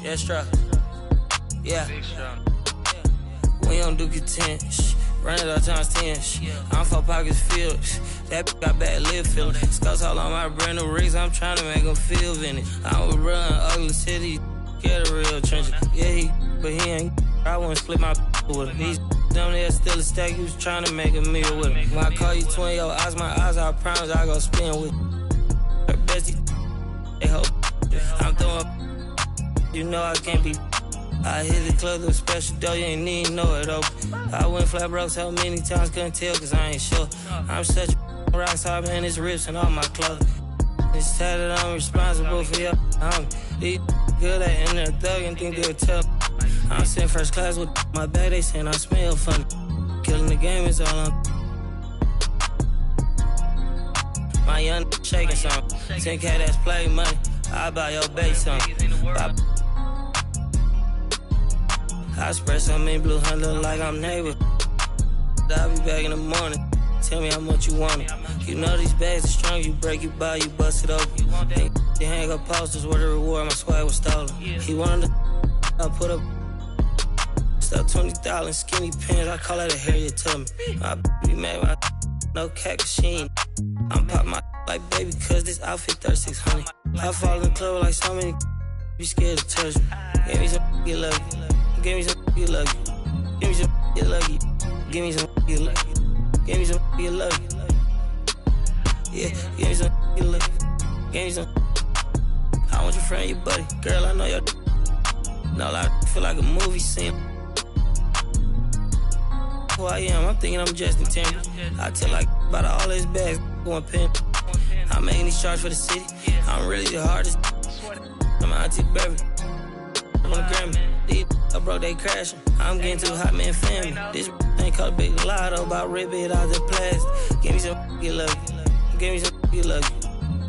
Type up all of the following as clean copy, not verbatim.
Extra. Yeah. We don't do content. Run it up times 10. I'm 4 pockets filled. That bitch got bad lip feeling. Scouts all on my brand new rigs. I'm trying to make them feel vintage. I was real in ugly city. Get a real trenches. Yeah, but he ain't. I wouldn't split my with him. He's down there still a stack. He was trying to make a meal with him. When I call you twin, your eyes, my eyes, I promise I go spin with her bestie. They hope I'm throwing. You know I can't be. I hit the club with a special dough, you ain't need know it open. I went flat broke so many times, couldn't tell cause I ain't sure. I'm such a rock star, man, it's rips and all my clothes. It's tatted, I'm responsible for your these good at in there thug and think they'll tell. I'm sitting first class with my bag, they saying I smell funny. Killing the game is all I'm. My young shaking some. 10K that's play money, I buy your base some. I spread some in blue hundred like I'm neighbor. I'll be back in the morning. Tell me how much you want it. You know these bags are strong. You break, you buy, you bust it open. They hang up posters with the reward. My swag was stolen. He wanted to. I put up. Stuff 20,000 skinny pants. I call that a Harriet Tubman. I be mad my no cat machine. I'm pop my like baby cause this outfit 3600. I fall in the club like so many. Be scared to touch me. Give me some get lucky. Give me some get lucky. Give me some get lucky. Give me some get lucky. Give me some get lucky. Yeah, give me some get lucky. Give me some. I want your friend, your buddy. Girl, I know your. No, I feel like a movie scene. Who I am, I'm thinking I'm Justin Timberlake. I tell like about all his bags going pin. I'm making these charts for the city. I'm really the hardest. I'm Auntie Baby. I'm on the Grammy. These I broke, they crashing. I'm getting too hot, man, family. This ain't called a big lotto about rip it out the plastic. Give me some get lucky. Give me some get lucky.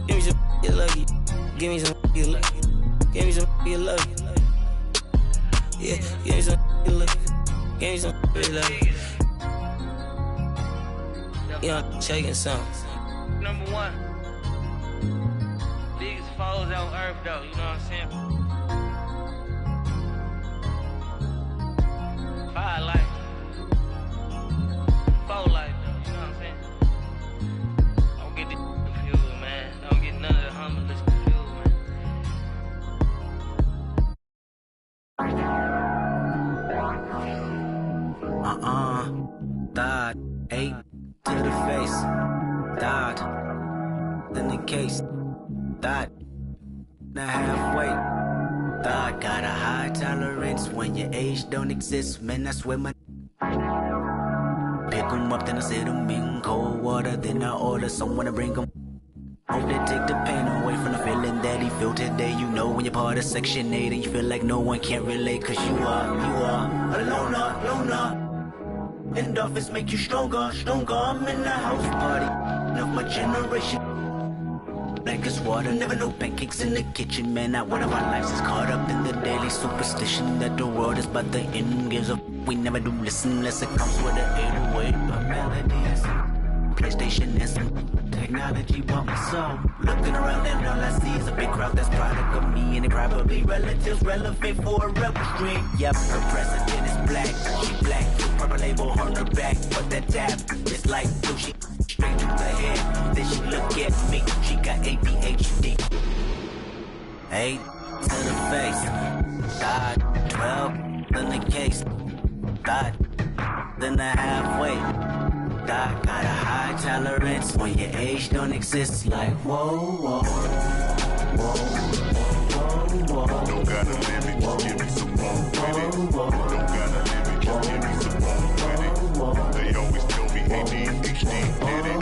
Give me some get lucky. Give me some get lucky. Give me some get lucky. Yeah, give me some get lucky. Give me some get lucky. Yeah, shaking something. Number one. Biggest foes on earth, though. You know what I'm saying? Fire life. Four life, though. You know what I'm saying? Don't get this confused, man. Don't get none of the humblest confused, man. Died. 8 to the face. Died. In the case. Died. Now halfway. Thought got a high tolerance when your age don't exist. Man, that's where my pick 'em up, then I sit 'em in cold water. Then I order someone to bring 'em. Hope they take the pain away from the feeling that he feel today. You know when you're part of Section 8 and you feel like no one can relate. Cause you are a loner. Endorphins make you stronger. I'm in the house party of my generation. Black as water, never no pancakes in the kitchen. Man, not one of our lives is caught up in the daily superstition that the world is but the end gives up. We never do listen unless it comes with an 808. But melodies, PlayStation and some technology bought my soul. Looking around and all I see is a big crowd that's product of me. And they probably relatives relevant for a rebel stream. Yep, her president is black, she black. Purple label on her back, but that tab is like blue. She straight to the head, then she look at me. She got ADHD. 8 to the face. Died. 12 in the case. Died. Then the halfway. Died. Got a high tolerance when your age don't exist. Like whoa. Don't gotta limit, just give me some more with it. Don't gotta limit, just give me some more with it. They always tell me ADHD did it.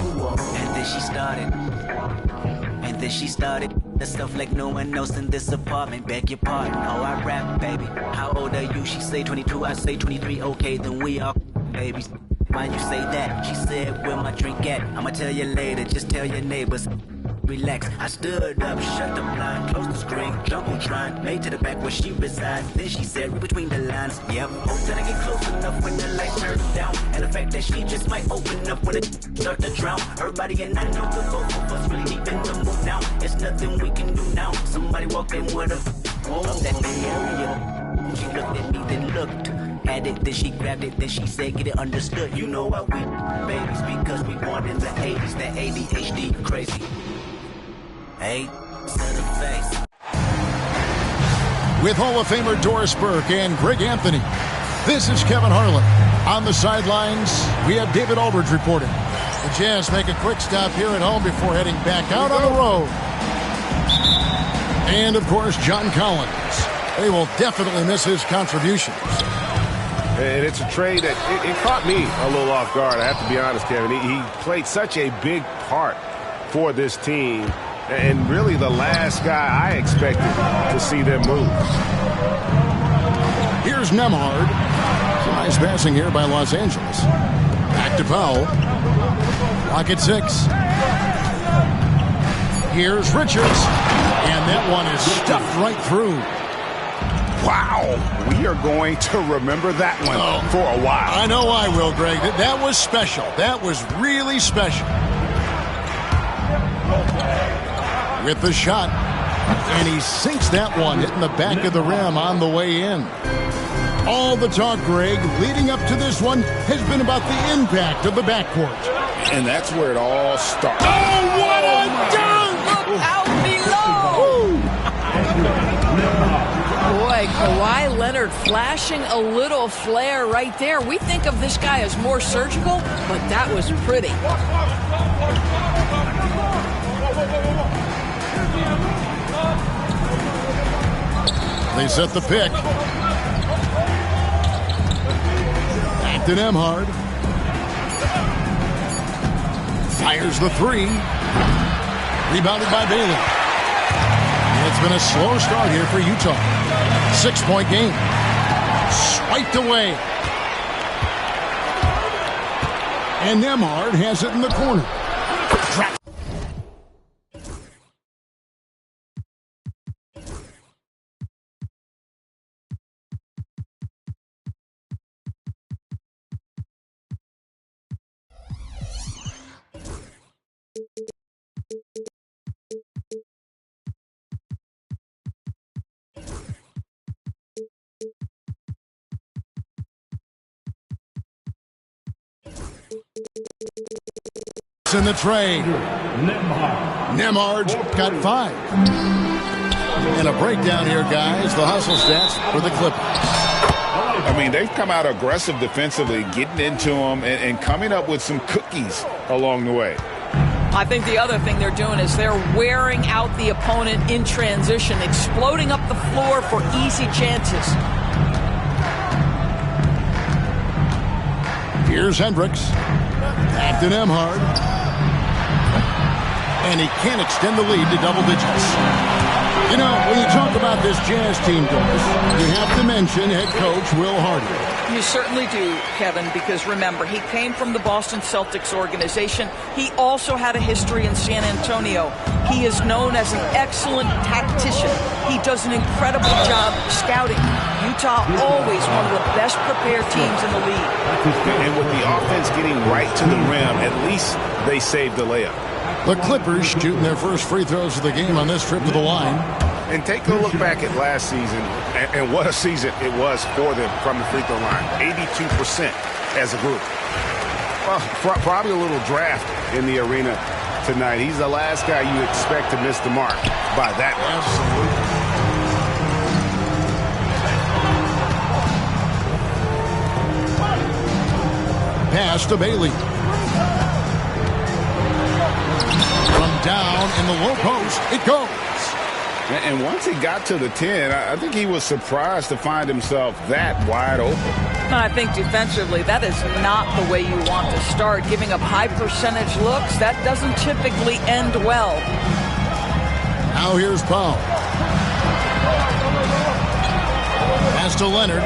And then she started the stuff like no one else in this apartment. Beg your pardon, oh I rap, baby. How old are you? She say 22, I say 23. Okay, then we are babies. Why you say that? She said, where my drink at? I'ma tell you later, just tell your neighbors. Relax, I stood up, shut the blind, closed the screen, Jumbotron, made to the back where she resides. Then she said, read between the lines. Yep, hope that I get close enough when the lights turn down. And the fact that she just might open up when it start to drown. Her body and I know the both of us really deep in the mood now. It's nothing we can do now. Somebody walk in with her. of that Bay Area. She looked at me, then looked at it, then she grabbed it, then she said, get it understood. You know why we babies, because we born in the 80s, that ADHD crazy. Hey, to the face. With Hall of Famer Doris Burke and Greg Anthony, this is Kevin Harlan. On the sidelines, we have David Aldridge reporting. The Jazz make a quick stop here at home before heading back out on the road. And, of course, John Collins. They will definitely miss his contributions. And it's a trade that it caught me a little off guard, I have to be honest, Kevin. He played such a big part for this team, and really the last guy I expected to see them move. Here's Nembhard. Nice passing here by Los Angeles. Back to Powell. Clock at 6. Here's Richards. And that one is stuffed right through. Wow. We are going to remember that one for a while. I know I will, Greg. That was special. That was really special. With the shot. And he sinks that one, hitting the back of the rim on the way in. All the talk, Greg, leading up to this one has been about the impact of the backcourt. And that's where it all starts. Oh, what a dunk! Look out below! Boy, Kawhi Leonard flashing a little flare right there. We think of this guy as more surgical, but that was pretty. They set the pick. Back to Nembhard. Fires the 3. Rebounded by Bailey. It's been a slow start here for Utah. 6-point game. Swiped away. And Nembhard has it in the corner. Trapped. In the trade. Nembhard's got 5. And a breakdown here, guys. The hustle stats for the Clippers. I mean, they've come out aggressive defensively, getting into them and coming up with some cookies along the way. I think the other thing they're doing is they're wearing out the opponent in transition, exploding up the floor for easy chances. Here's Hendricks. Back to Nembhard. And he can't extend the lead to double digits. You know, when you talk about this Jazz team, Doris, you have to mention head coach Will Hardy. You certainly do, Kevin, because remember, he came from the Boston Celtics organization. He also had a history in San Antonio. He is known as an excellent tactician. He does an incredible job scouting. Utah always one of the best prepared teams in the league. And with the offense getting right to the rim, at least they saved the layup. The Clippers shooting their first free throws of the game on this trip to the line. And take a look back at last season, and what a season it was for them from the free throw line. 82% as a group. Well, probably a little draft in the arena tonight. He's the last guy you expect to miss the mark by that much. Absolutely. Pass to Bailey. From down in the low post, it goes. And once he got to the 10, I think he was surprised to find himself that wide open. I think defensively, that is not the way you want to start. Giving up high percentage looks, that doesn't typically end well. Now here's Powell. Pass to Leonard.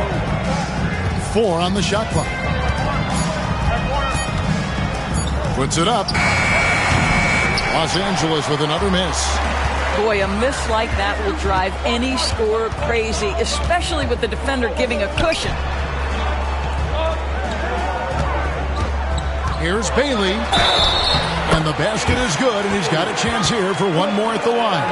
4 on the shot clock. Puts it up. Los Angeles with another miss. Boy, a miss like that will drive any scorer crazy, especially with the defender giving a cushion. Here's Bailey. And the basket is good, and he's got a chance here for one more at the line.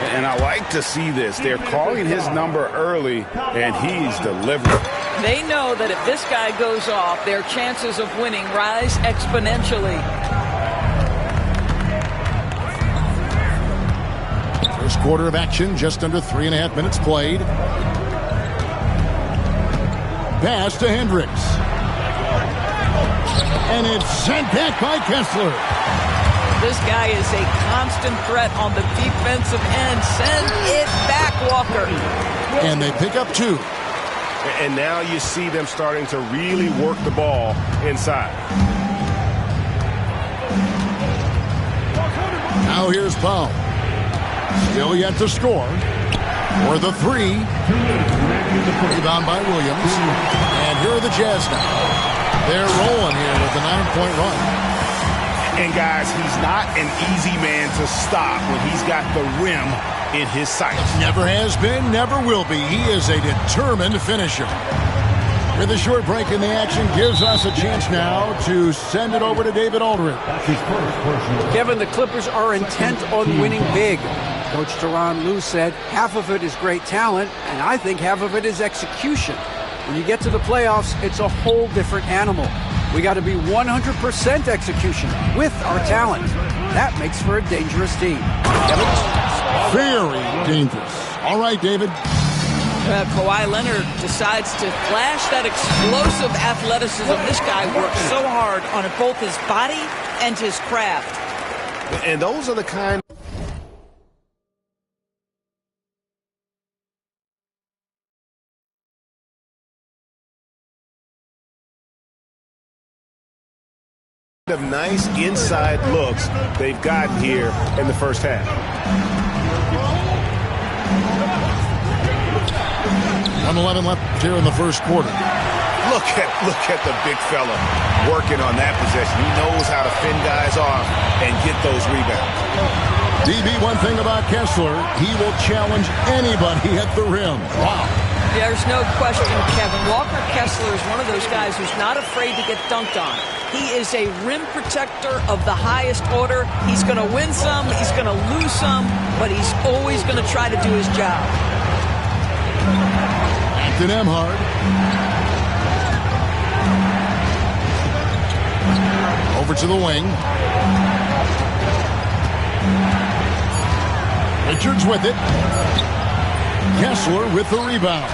And I like to see this. They're calling his number early, and he's delivering. They know that if this guy goes off, their chances of winning rise exponentially. First quarter of action, just under 3.5 minutes played. Pass to Hendricks. And it's sent back by Kessler. This guy is a constant threat on the defensive end. Send it back, Walker. And they pick up 2. And now you see them starting to really work the ball inside. Now here's Powell. Still yet to score. For the 3. Rebound by Williams. And here are the Jazz now. They're rolling here with a 9-point run. And guys, he's not an easy man to stop when he's got the rim in his sights. Never has been, never will be. He is a determined finisher. With a short break in the action, gives us a chance now to send it over to David Aldridge. Kevin, the Clippers are intent on winning big. Coach Tyronn Lue said half of it is great talent, and I think half of it is execution. When you get to the playoffs, it's a whole different animal. We got to be 100% execution with our talent. That makes for a dangerous team. Kevin? Very dangerous. All right, David. Kawhi Leonard decides to flash that explosive athleticism. This guy works so hard on both his body and his craft. And those are the kind of nice inside looks they've gotten here in the first half. 1:11 left here in the first quarter. Look at the big fella working on that possession. He knows how to fend guys off and get those rebounds. DB, one thing about Kessler, he will challenge anybody at the rim. Wow. There's no question, Kevin. Walker Kessler is one of those guys who's not afraid to get dunked on. He is a rim protector of the highest order. He's going to win some, he's going to lose some, but he's always going to try to do his job. To Nembhard. Over to the wing. Richards with it. Kessler with the rebound.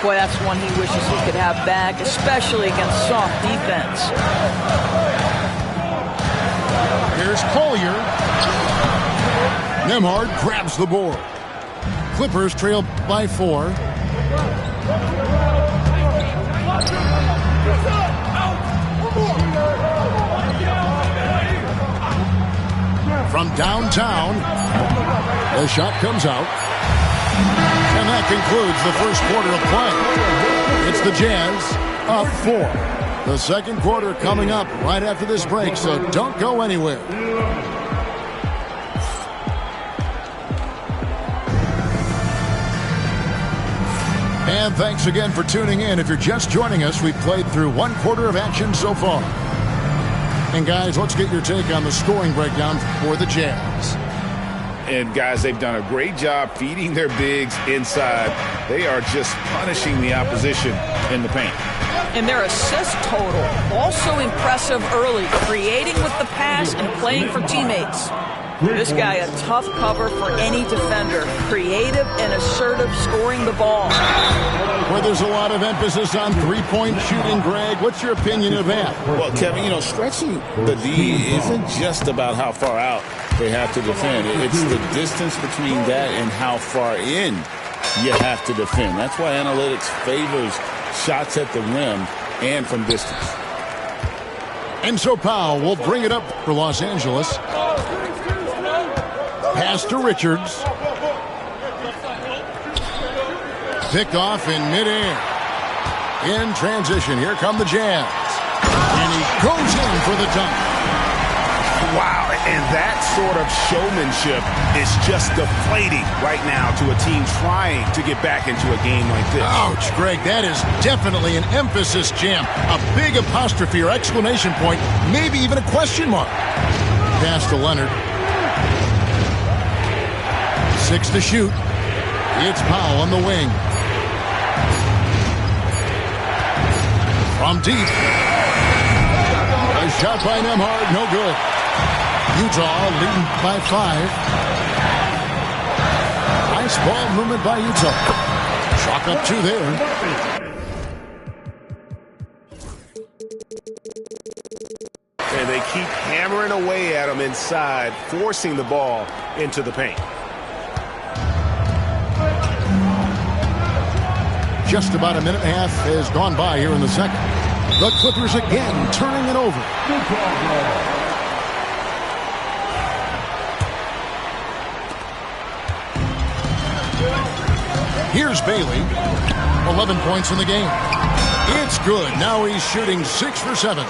Boy, that's one he wishes he could have back, especially against soft defense. Here's Collier. Nembhard grabs the board. Clippers trail by 4. From downtown, the shot comes out. And that concludes the first quarter of play. It's the Jazz up 4. The second quarter coming up right after this break, so don't go anywhere. And thanks again for tuning in. If you're just joining us, we've played through one quarter of action so far. And guys, let's get your take on the scoring breakdown for the Jazz. And guys, they've done a great job feeding their bigs inside. They are just punishing the opposition in the paint. And their assist total, also impressive early, creating with the pass and playing for teammates. This guy, a tough cover for any defender. Creative and assertive scoring the ball. Where there's a lot of emphasis on three-point shooting, Greg. What's your opinion of that? Well, Kevin, stretching the D isn't just about how far out they have to defend. It's the distance between that and how far in you have to defend. That's why analytics favors shots at the rim and from distance. And so Powell will bring it up for Los Angeles. Pass to Richards. Picked off in midair. In transition, here come the Jazz. And he goes in for the dunk. Wow, and that sort of showmanship is just deflating right now to a team trying to get back into a game like this. Ouch, Greg, that is definitely an emphasis jam. A big apostrophe or exclamation point, maybe even a question mark. Pass to Leonard. 6 to shoot. It's Powell on the wing. From deep. A shot by Nembhard, no good. Utah leading by 5. Nice ball movement by Utah. Chalk up 2 there. And they keep hammering away at him inside, forcing the ball into the paint. Just about a minute and a half has gone by here in the second. The Clippers again turning it over. Here's Bailey. 11 points in the game. It's good. Now he's shooting 6 for 7.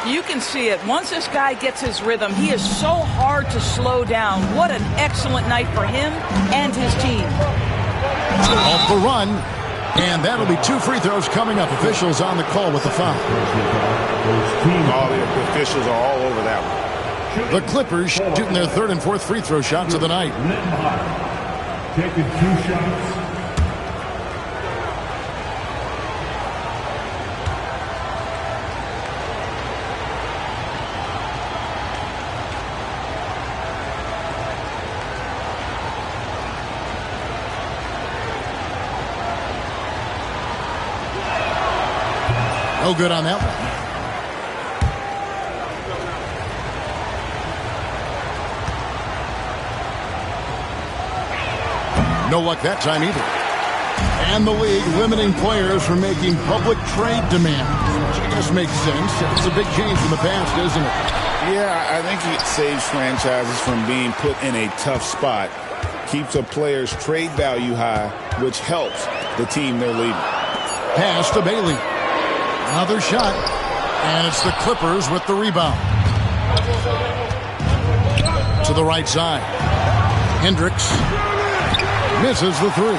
You can see it. Once this guy gets his rhythm, he is so hard to slow down. What an excellent night for him and his team. Off the run. And that'll be 2 free throws coming up. Officials on the call with the foul. All the officials are all over that one. The Clippers shooting their 3rd and 4th free throw shots of the night. Taking 2 shots. No good on that one. No luck that time either. And the league limiting players from making public trade demands, which I guess makes sense. It's a big change from the past, isn't it? Yeah, I think it saves franchises from being put in a tough spot. Keeps a player's trade value high, which helps the team they're leading. Pass to Bailey. Another shot, and it's the Clippers with the rebound. To the right side. Hendricks misses the 3. A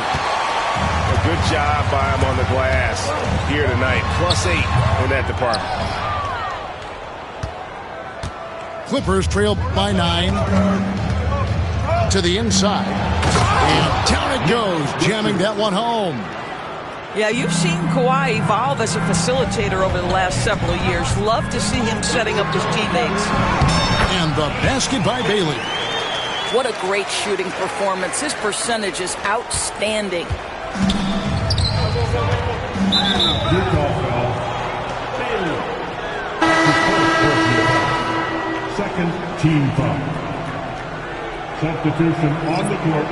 good job by him on the glass here tonight. +8 in that department. Clippers trail by 9. To the inside. And down it goes, jamming that one home. Yeah, you've seen Kawhi evolve as a facilitator over the last several years. Love to see him setting up his teammates. And the basket by Bailey. What a great shooting performance. His percentage is outstanding. Second team foul. Substitution on the court.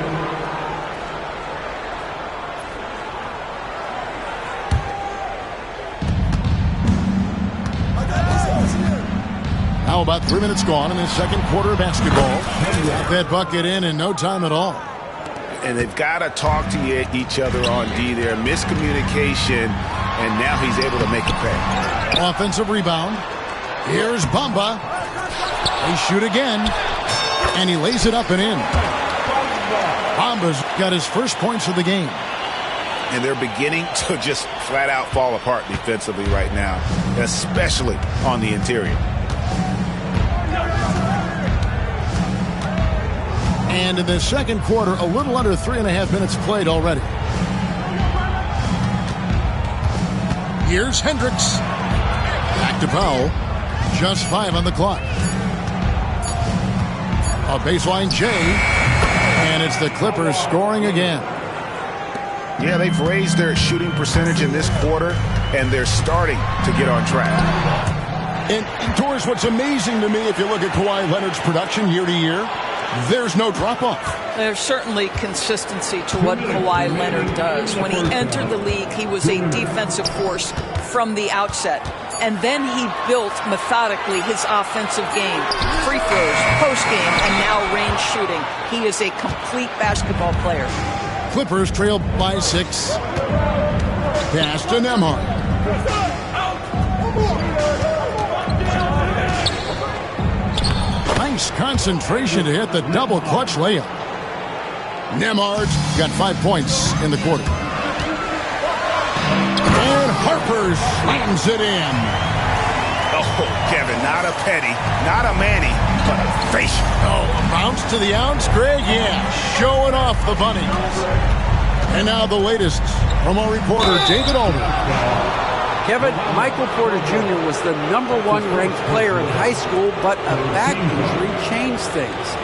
How about 3 minutes gone in the second quarter of basketball? Got that bucket in no time at all. And they've got to talk to each other on D there. Miscommunication, and now he's able to make a pay. Offensive rebound. Here's Bamba. They shoot again, and he lays it up and in. Bamba's got his first points of the game. And they're beginning to just flat out fall apart defensively right now, especially on the interior. And in the second quarter, a little under 3.5 minutes played already. Here's Hendricks. Back to Powell. Just 5 on the clock. A baseline J. And it's the Clippers scoring again. Yeah, they've raised their shooting percentage in this quarter, and they're starting to get on track. And Doris, what's amazing to me, if you look at Kawhi Leonard's production year to year, there's no drop-off. There's certainly consistency to what Kawhi Leonard does. When he entered the league, he was a defensive force from the outset. And then he built methodically his offensive game. Free throws, post-game, and now range shooting. He is a complete basketball player. Clippers trail by 6. Pass to Nembhard. Nice concentration to hit the double clutch layup. Nembhard's got 5 points in the quarter. And Harper slams it in. Oh, Kevin, not a Petty, not a Manny, but facial. Oh, a bounce to the ounce, Greg? Yeah, showing off the bunnies. And now the latest from our reporter, David Aldridge. Kevin, Michael Porter Jr. was the #1 ranked player in high school, but a back injury changed things.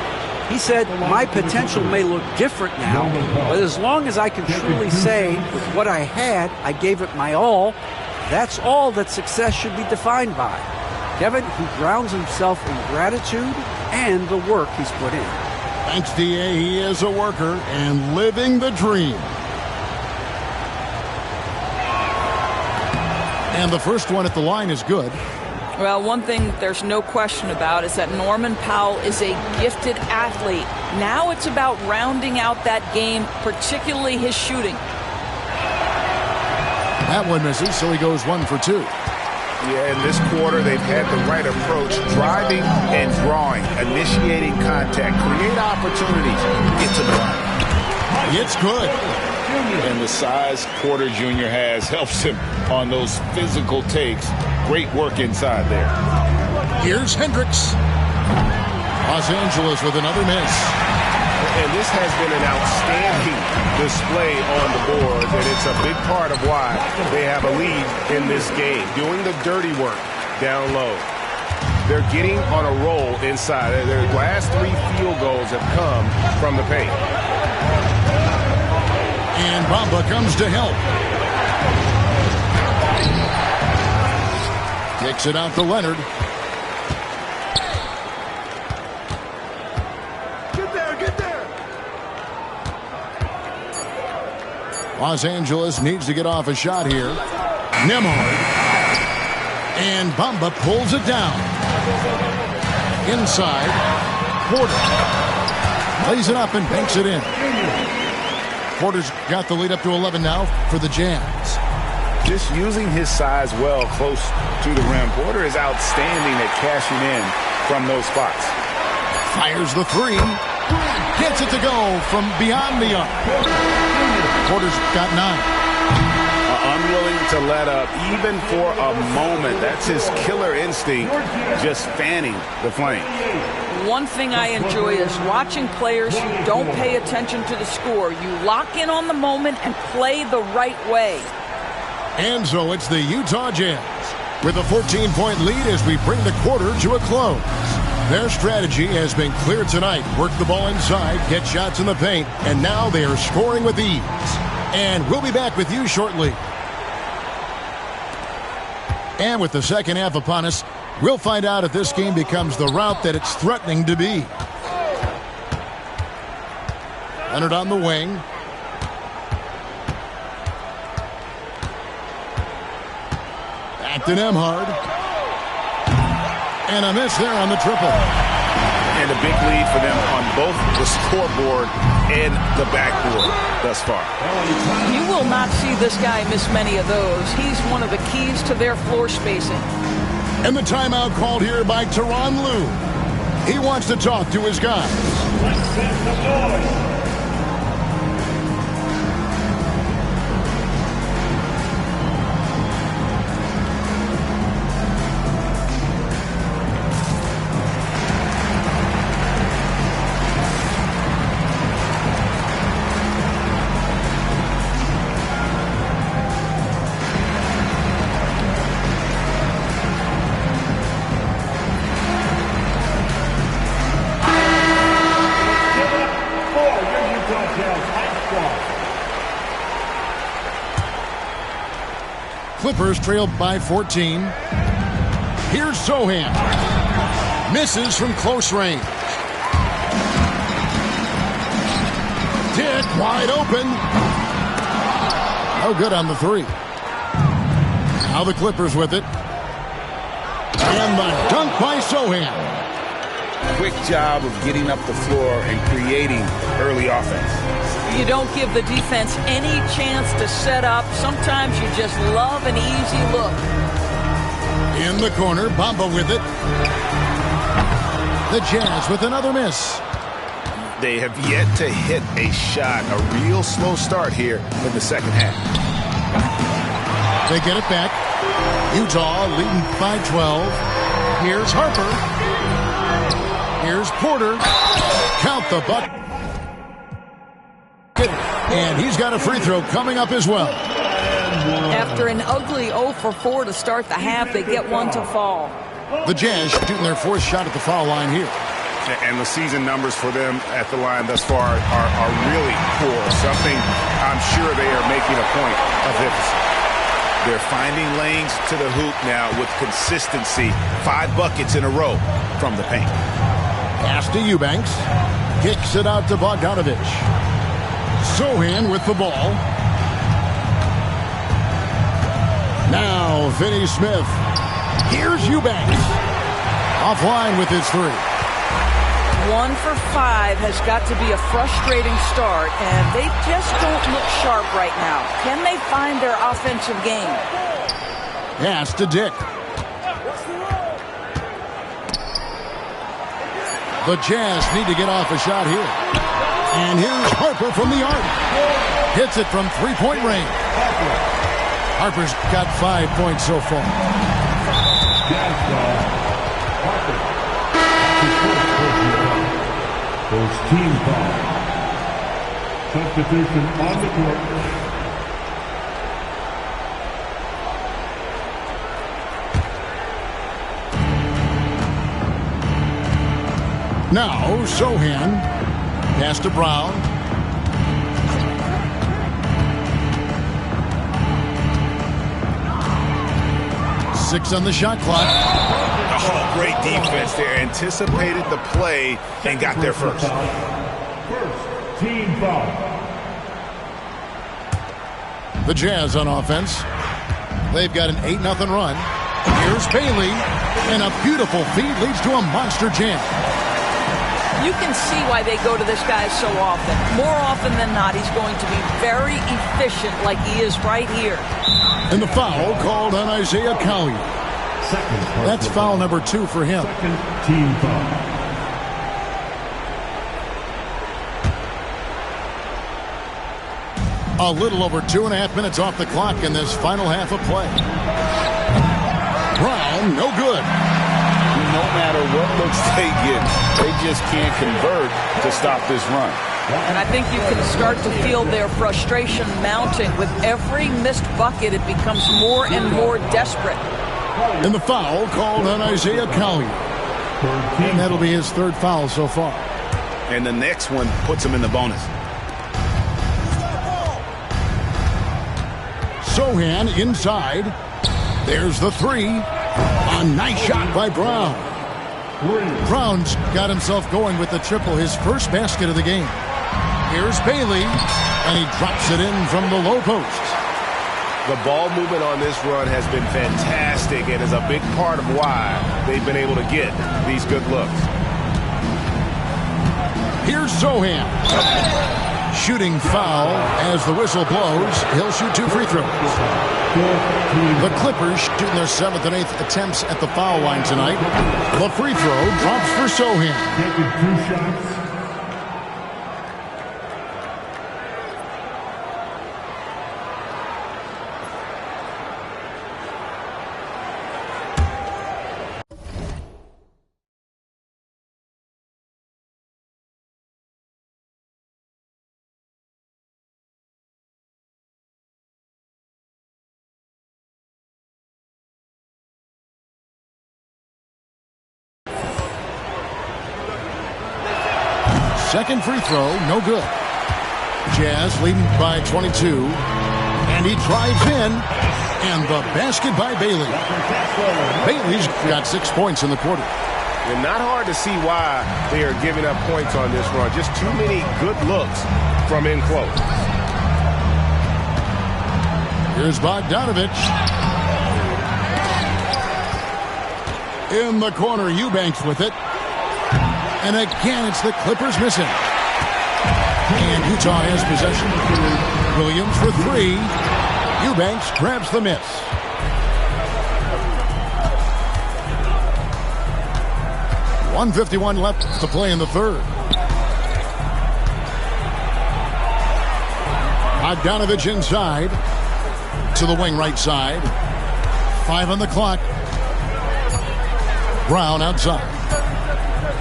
He said, my potential may look different now, but as long as I can truly say with what I had, I gave it my all, that's all that success should be defined by. Kevin, he grounds himself in gratitude and the work he's put in. Thanks, D.A. He is a worker and living the dream. And the first one at the line is good. Well, one thing there's no question about is that Norman Powell is a gifted athlete. Now it's about rounding out that game, particularly his shooting. That one misses, so he goes 1 for 2. Yeah, in this quarter, they've had the right approach, driving and drawing, initiating contact, create opportunities, get to the line. It's good. And the size Porter Jr. has helps him on those physical takes. Great work inside there. Here's Hendricks. Los Angeles with another miss. And this has been an outstanding display on the board, and it's a big part of why they have a lead in this game, doing the dirty work down low. They're getting on a roll inside. Their last 3 field goals have come from the paint. And Bamba comes to help. Kicks it out to Leonard. Get there. Los Angeles needs to get off a shot here. Nembhard. And Bamba pulls it down. Inside. Porter. Lays it up and banks it in. Porter's got the lead up to 11 now for the Jazz. Just using his size well close to the rim. Porter is outstanding at cashing in from those spots. Fires the 3. Gets it to go from beyond the arc. Porter's got 9. Unwilling to let up even for a moment. That's his killer instinct, just fanning the flame. One thing I enjoy is watching players who don't pay attention to the score. You lock in on the moment and play the right way. And so it's the Utah Jazz with a 14-point lead as we bring the quarter to a close. Their strategy has been clear tonight. Work the ball inside, get shots in the paint, and now they are scoring with ease. And we'll be back with you shortly. And with the second half upon us, we'll find out if this game becomes the route that it's threatening to be. Leonard on the wing. Back to Nembhard. And a miss there on the triple. And a big lead for them on both the scoreboard and the backboard thus far. You will not see this guy miss many of those. He's one of the keys to their floor spacing. And the timeout called here by Tyronn Lue. He wants to talk to his guys. Clippers trailed by 14. Here's Sochan. Misses from close range. Dick wide open. No good on the 3. Now the Clippers with it. And the dunk by Sochan. Quick job of getting up the floor and creating early offense. You don't give the defense any chance to set up. Sometimes you just love an easy look. In the corner, Bamba with it. The Jazz with another miss. They have yet to hit a shot. A real slow start here in the second half. They get it back. Utah leading by 12. Here's Harper. Here's Porter. Count the bucket. And he's got a free throw coming up as well. After an ugly 0 for 4 to start the half, they get one to fall. The Jazz shooting their fourth shot at the foul line here. And the season numbers for them at the line thus far are really poor. Something I'm sure they are making a point of emphasis. They're finding lanes to the hoop now with consistency. 5 buckets in a row from the paint. Pass to Eubanks. Kicks it out to Bogdanovich. Sochan with the ball. Now Finney Smith. Here's Eubanks. Offline with his 3. 1 for 5 has got to be a frustrating start, and they just don't look sharp right now. Can they find their offensive game? Pass to Dick. The Jazz need to get off a shot here. And here's Harper from the arc. Hits it from three-point range. Harper's got 5 points so far. First team foul. Substitution on the court. Now Sochan. Pass to Brown. Six on the shot clock. Oh, great defense there. Anticipated the play and got there first. First team foul. The Jazz on offense. They've got an 8-0 run. Here's Bailey. And a beautiful feed leads to a monster jam. You can see why they go to this guy so often. More often than not, he's going to be very efficient like he is right here. And the foul called on Isaiah Collier. That's foul number 2 for him. Second team foul. A little over 2.5 minutes off the clock in this final half of play. Brown, no good. No matter what looks they get, they just can't convert to stop this run. And I think you can start to feel their frustration mounting. With every missed bucket, it becomes more and more desperate. And the foul called on Isaiah Collier. And that'll be his 3rd foul so far. And the next one puts him in the bonus. Sochan inside. There's the 3. A nice shot by Brown. Brown's got himself going with the triple, his first basket of the game. Here's Bailey, and he drops it in from the low post. The ball movement on this run has been fantastic and is a big part of why they've been able to get these good looks. Here's Sochan. Shooting foul as the whistle blows. He'll shoot 2 free throws. The Clippers shooting their 7th and 8th attempts at the foul line tonight. The free throw drops for Sochan. Taking 2 shots. Second free throw, no good. Jazz leading by 22. And he drives in. And the basket by Bailey. Bailey's got 6 points in the quarter. And not hard to see why they are giving up points on this run. Just too many good looks from in close. Here's Bogdanovich. In the corner, Eubanks with it. And again, it's the Clippers missing. And Utah has possession. Williams for 3. Eubanks grabs the miss. .151 left to play in the 3rd. Bogdanovich inside. To the wing right side. 5 on the clock. Brown outside.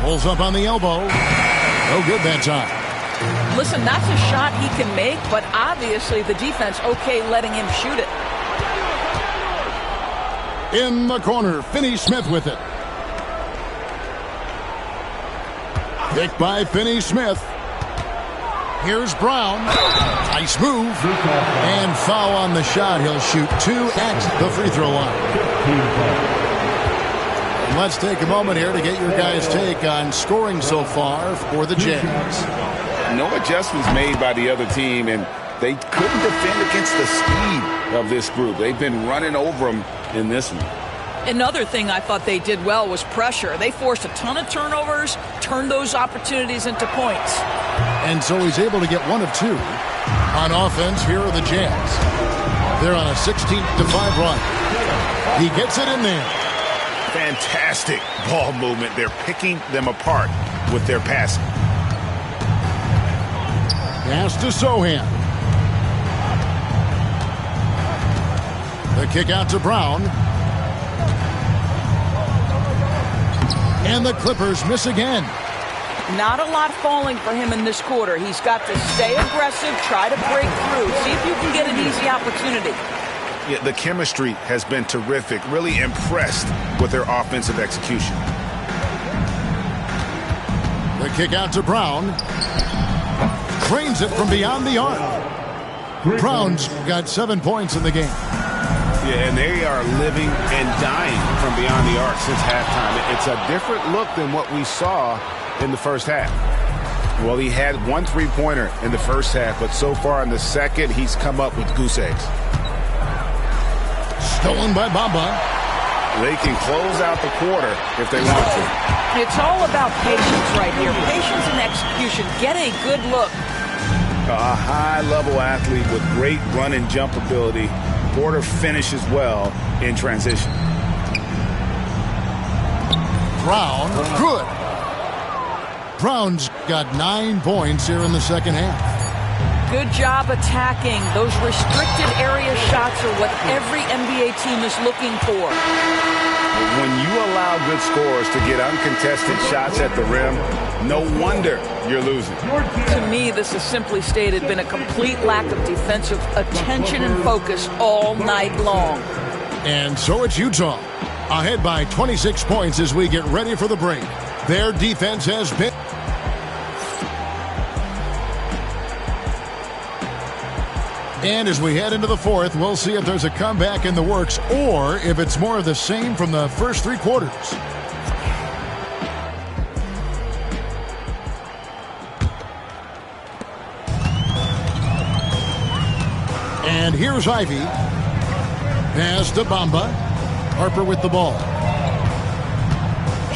Pulls up on the elbow. No good that time. Listen, that's a shot he can make, but obviously the defense okay letting him shoot it. In the corner, Finney-Smith with it. Picked by Finney-Smith. Here's Brown. Nice move. And foul on the shot. He'll shoot 2 at the free throw line. And let's take a moment here to get your guys' take on scoring so far for the Jazz. No adjustments made by the other team, and they couldn't defend against the speed of this group. They've been running over them in this one. Another thing I thought they did well was pressure. They forced a ton of turnovers, turned those opportunities into points. And so he's able to get 1 of 2. On offense, here are the Jazz. They're on a 16-5 run. He gets it in there. Fantastic ball movement. They're picking them apart with their passing. Pass to Sohan. The kick out to Brown. And the Clippers miss again. Not a lot falling for him in this quarter. He's got to stay aggressive, try to break through, see if you can get an easy opportunity. Yeah, the chemistry has been terrific. Really impressed with their offensive execution. The kick out to Brown. Cranes it from beyond the arc. Brown's got 7 points in the game. Yeah, and they are living and dying from beyond the arc since halftime. It's a different look than what we saw in the first half. Well, he had 1 3-pointer in the first half, but so far in the second, he's come up with goose eggs. Stolen by Bamba. They can close out the quarter if they want to. It's all about patience right here. Patience and execution. Get a good look. A high-level athlete with great run and jump ability. Porter finishes well in transition. Brown, good. Brown's got 9 points here in the second half. Good job attacking. Those restricted area shots are what every NBA team is looking for. When you allow good scorers to get uncontested shots at the rim, no wonder you're losing. To me, this has simply stated been a complete lack of defensive attention and focus all night long. And so it's Utah, ahead by 26 points as we get ready for the break. Their defense has been... And as we head into the fourth, we'll see if there's a comeback in the works or if it's more of the same from the first 3 quarters. And here's Ivy. Pass to Bamba. Harper with the ball.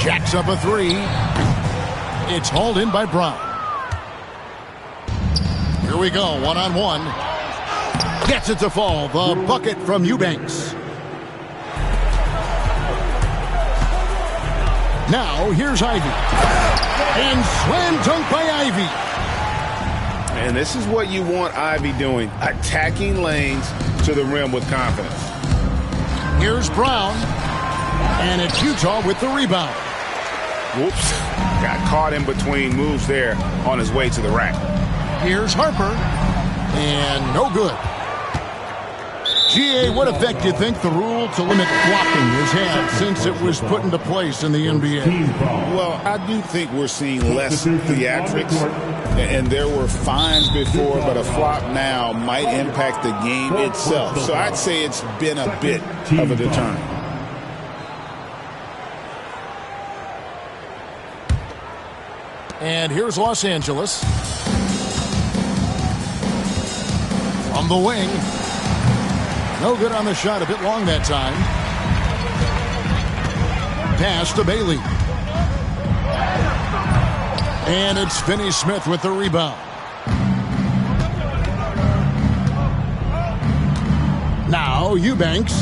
Jacks up a 3. It's hauled in by Brown. Here we go, 1-on-1. Gets it to fall. The bucket from Eubanks. Now, here's Ivy. And slam dunk by Ivy. And this is what you want Ivy doing. Attacking lanes to the rim with confidence. Here's Brown. And it's Utah with the rebound. Whoops. Got caught in between moves there on his way to the rack. Here's Harper. And no good. G.A., what effect do you think the rule to limit blocking has had since it was put into place in the NBA? Well, I do think we're seeing less theatrics, and there were fines before, but a flop now might impact the game itself. So I'd say it's been a bit of a deterrent. And here's Los Angeles. From the wing. No good on the shot, a bit long that time. Pass to Bailey. And it's Finney-Smith with the rebound. Now Eubanks.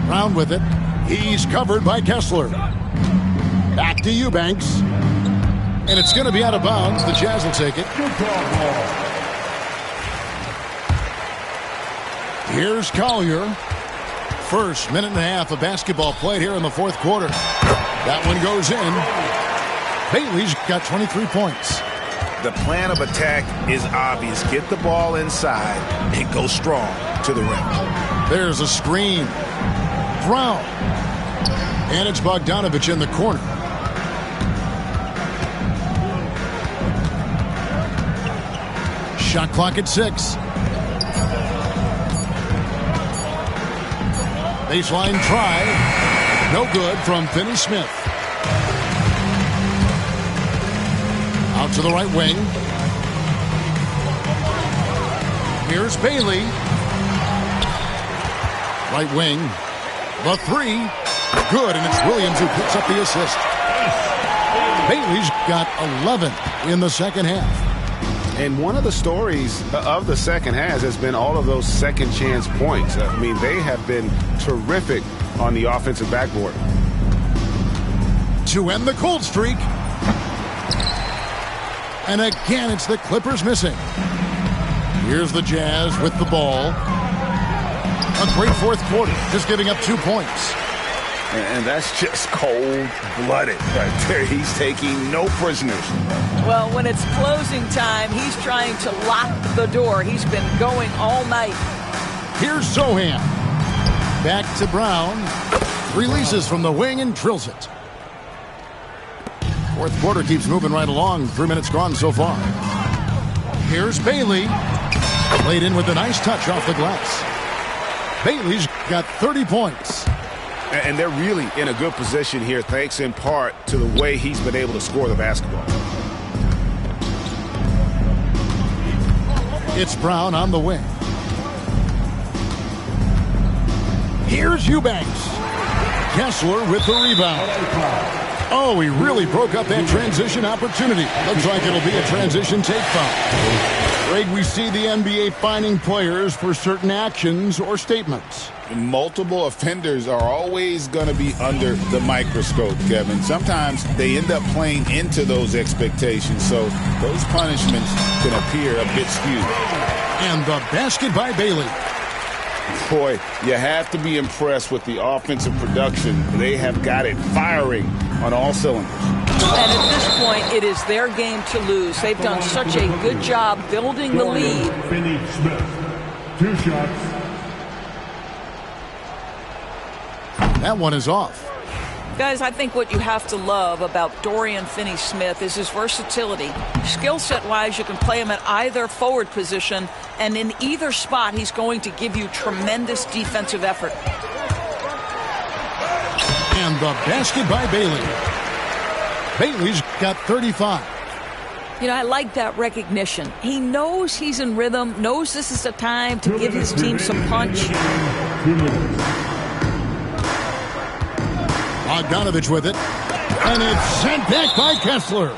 Brown with it. He's covered by Kessler. Back to Eubanks. And it's going to be out of bounds. The Jazz will take it. Here's Collier. First minute and a half of basketball played here in the fourth quarter. That one goes in. Bailey's got 23 points. The plan of attack is obvious. Get the ball inside and go strong to the rim. There's a screen. Brown. And it's Bogdanovich in the corner. Shot clock at 6. Baseline try. No good from Finney-Smith. Out to the right wing. Here's Bailey. Right wing. The 3. Good, and it's Williams who picks up the assist. Bailey's got 11 in the second half. And one of the stories of the second half has been all of those second chance points. I mean, they have been terrific on the offensive backboard. To end the cold streak. And again, it's the Clippers missing. Here's the Jazz with the ball. A great fourth quarter, just giving up 2 points. And that's just cold-blooded right there. He's taking no prisoners. Well, when it's closing time, he's trying to lock the door. He's been going all night. Here's Sohan. Back to Brown. Releases from the wing and drills it. Fourth quarter keeps moving right along. 3 minutes gone so far. Here's Bailey. Played in with a nice touch off the glass. Bailey's got 30 points. And they're really in a good position here, thanks in part to the way he's been able to score the basketball. It's Brown on the wing. Here's Eubanks. Kessler with the rebound. Oh, he really broke up that transition opportunity. Looks like it'll be a transition take foul. Greg, we see the NBA fining players for certain actions or statements. Multiple offenders are always going to be under the microscope, Kevin. Sometimes they end up playing into those expectations, so those punishments can appear a bit skewed. And the basket by Bailey. Boy, you have to be impressed with the offensive production. They have got it firing on all cylinders. And at this point, it is their game to lose. They've done such a good job building the lead. Finney-Smith. 2 shots. That one is off. Guys, I think what you have to love about Dorian Finney-Smith is his versatility. Skill set-wise, you can play him at either forward position, and in either spot, he's going to give you tremendous defensive effort. And the basket by Bailey. Bailey's got 35. You know, I like that recognition. He knows he's in rhythm, knows this is the time to give his team some punch. Bogdanovich with it. And it's sent back by Kessler.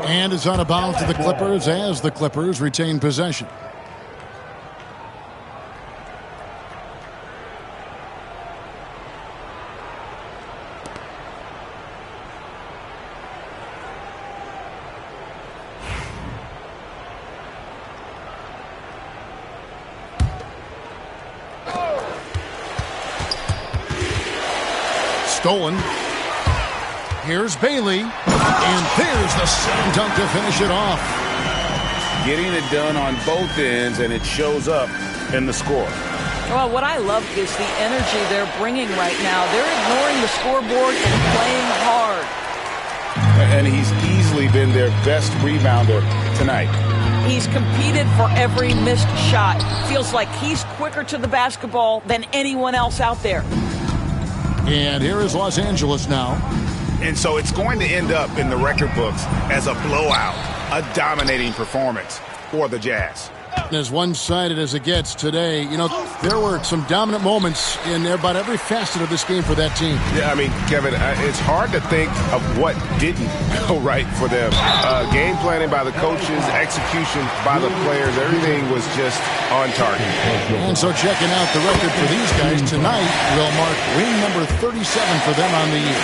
And it's out of bounds to the Clippers as the Clippers retain possession. Stolen. Here's Bailey. And there's the slam dunk to finish it off. Getting it done on both ends, and it shows up in the score. Well, what I love is the energy they're bringing right now. They're ignoring the scoreboard and playing hard. And he's easily been their best rebounder tonight. He's competed for every missed shot. Feels like he's quicker to the basketball than anyone else out there. And here is Los Angeles now. And so it's going to end up in the record books as a blowout, a dominating performance for the Jazz. As one-sided as it gets today, you know, there were some dominant moments in about every facet of this game for that team. Yeah, I mean, Kevin, it's hard to think of what didn't go right for them. Game planning by the coaches, execution by the players, everything was just on target. And so checking out the record for these guys tonight will mark win number 37 for them on the year.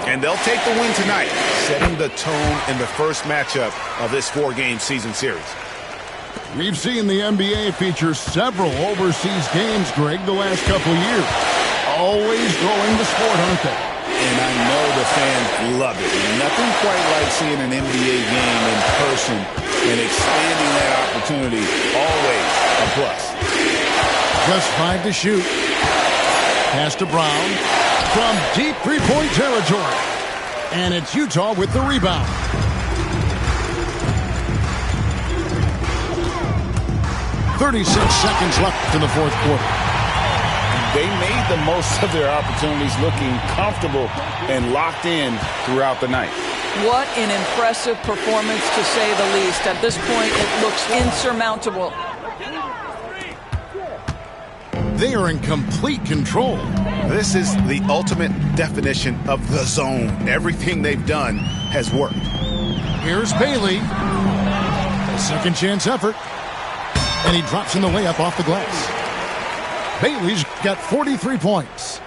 And they'll take the win tonight, setting the tone in the first matchup of this 4-game season series. We've seen the NBA feature several overseas games, Greg, the last couple of years. Always growing the sport, aren't they? And I know the fans love it. Nothing quite like seeing an NBA game in person and expanding that opportunity. Always a plus. Just 5 to shoot. Pass to Brown from deep three-point territory. And it's Utah with the rebound. .36 seconds left in the fourth quarter. They made the most of their opportunities, looking comfortable and locked in throughout the night. What an impressive performance, to say the least. At this point, it looks insurmountable. They are in complete control. This is the ultimate definition of the zone. Everything they've done has worked. Here's Bailey. A second chance effort. And he drops in the layup off the glass. Bailey's got 43 points.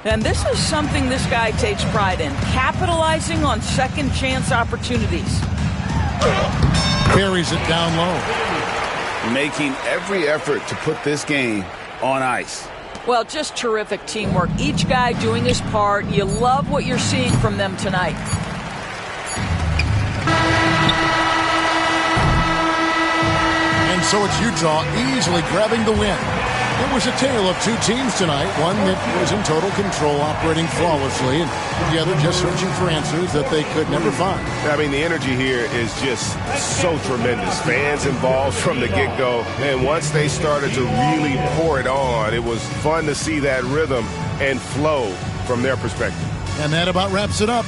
And this is something this guy takes pride in, capitalizing on second chance opportunities. Carries it down low. Making every effort to put this game on ice. Well, just terrific teamwork. Each guy doing his part. You love what you're seeing from them tonight. And so it's Utah easily grabbing the win. It was a tale of two teams tonight, one that was in total control, operating flawlessly, and the other just searching for answers that they could never find. I mean, the energy here is just so tremendous. Fans involved from the get-go, and once they started to really pour it on, it was fun to see that rhythm and flow from their perspective. And that about wraps it up.